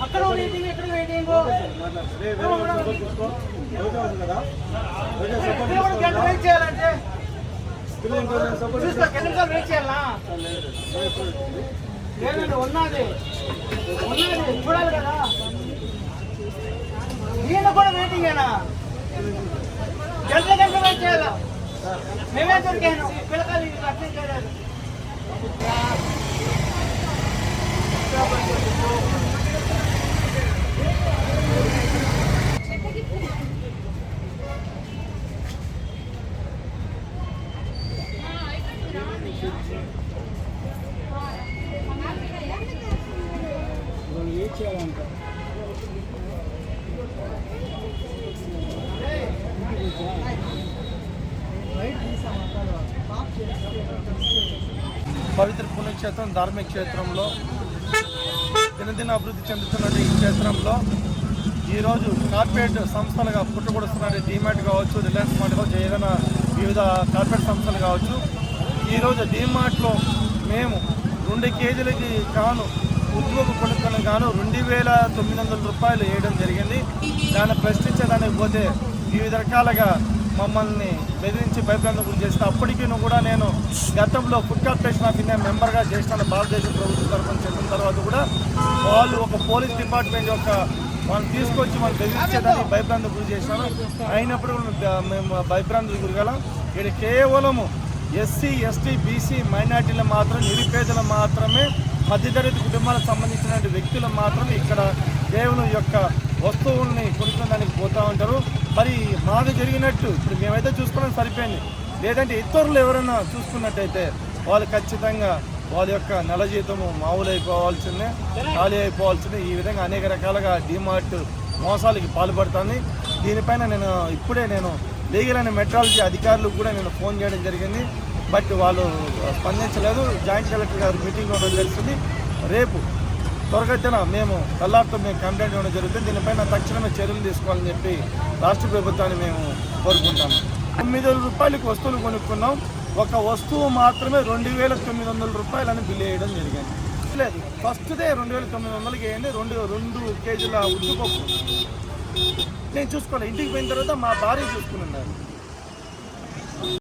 అక్కడ వెయిటింగ్ ఎక్కడ వెయిటింగ్ గంట వెయిట్ చేయాలంటే చూసుకో ఎన్ని నిమిషాలు వెయిట్ చేయాలా లేదండి ఉన్నది చూడాలి కదా ఈయన కూడా వెయిటింగేనా గంట వెయిట్ చేయాలా మేమే దొరికాను పిల్లకాయలు అర్థం చేయలేదు చేయాలంట పవిత్ర పుణ్యక్షేత్రం ధార్మిక క్షేత్రంలో దినదిన అభివృద్ధి చెందుతున్న ఈ క్షేత్రంలో ఈరోజు కార్పొరేట్ సంస్థలుగా పుట్టుకొడుస్తున్న డీమార్ట్ కావచ్చు, రిలయన్స్ మార్ట్ కావచ్చు, ఏదైనా వివిధ కార్పొరేట్ సంస్థలు కావచ్చు. ఈరోజు డీమార్ట్లో మేము 2 కేజీలకి కాను ఉద్యోగ కొనుక్కొని గాను 2,900 రూపాయలు వేయడం జరిగింది. దాన్ని ప్రశ్నించడానికి పోతే వివిధ రకాలుగా మమ్మల్ని బెదిరించి భయభ్రాంతులకు గురి చేస్తే అప్పటికీ కూడా నేను గతంలో ఫుడ్ కార్పొరేషన్ ఆఫ్ ఇండియా మెంబర్గా చేసిన భారతదేశ ప్రభుత్వం తరఫున చెప్పిన తర్వాత కూడా వాళ్ళు ఒక పోలీస్ డిపార్ట్మెంట్ యొక్క వాళ్ళు తీసుకొచ్చి వాళ్ళు బెదిరించేదానికి భయభ్రాంతులకు గురి చేసినాను. అయినప్పుడు మేము భయభ్రాంతులకు గురిగలం. ఇక్కడ కేవలము ఎస్సీ, ఎస్టీ, బీసీ, మైనార్టీలు మాత్రం, నిరుపేదలు మాత్రమే, మధ్యతరగతి కుటుంబాలకు సంబంధించిన వ్యక్తులు మాత్రమే ఇక్కడ కేవలం యొక్క వస్తువుల్ని కొనుక్కోడానికి పోతూ ఉంటారు. మరి మాకు జరిగినట్టు ఇప్పుడు మేమైతే చూసుకోవడం సరిపోయింది. లేదంటే ఇతరులు ఎవరైనా చూసుకున్నట్టయితే వాళ్ళు ఖచ్చితంగా వాళ్ళ యొక్క నెల జీతము మామూలు అయిపోవాల్సిందే, ఖాళీ అయిపోవాల్సిందే. ఈ విధంగా అనేక రకాలుగా డీమార్ట్ మోసాలకి పాల్పడుతుంది. దీనిపైన ఇప్పుడే లీగల్ అండ్ మెట్రాలజీ అధికారులకు కూడా ఫోన్ చేయడం జరిగింది. బట్ వాళ్ళు స్పందించలేదు. జాయింట్ కలెక్టర్ గారు మీటింగ్ ఇవ్వడం జరుగుతుంది. రేపు త్వరగతిన మేము కంప్లైంట్ ఇవ్వడం జరుగుతుంది. దీనిపైన తక్షణమే చర్యలు తీసుకోవాలని చెప్పి రాష్ట్ర ప్రభుత్వాన్ని మేము కోరుకుంటాము. 9,000 రూపాయలకి వస్తువులు కొనుక్కున్నాం. ఒక వస్తువు మాత్రమే 2,900 రూపాయలని బిల్ వేయడం జరిగింది. లేదు, ఫస్ట్దే 2,900కి వేయండి. 2 కేజీల ఉద్దిపప్పు నేను చూసుకోవాలి. ఇంటికి పోయిన తర్వాత మా భార్య చూసుకుని ఉన్నారు.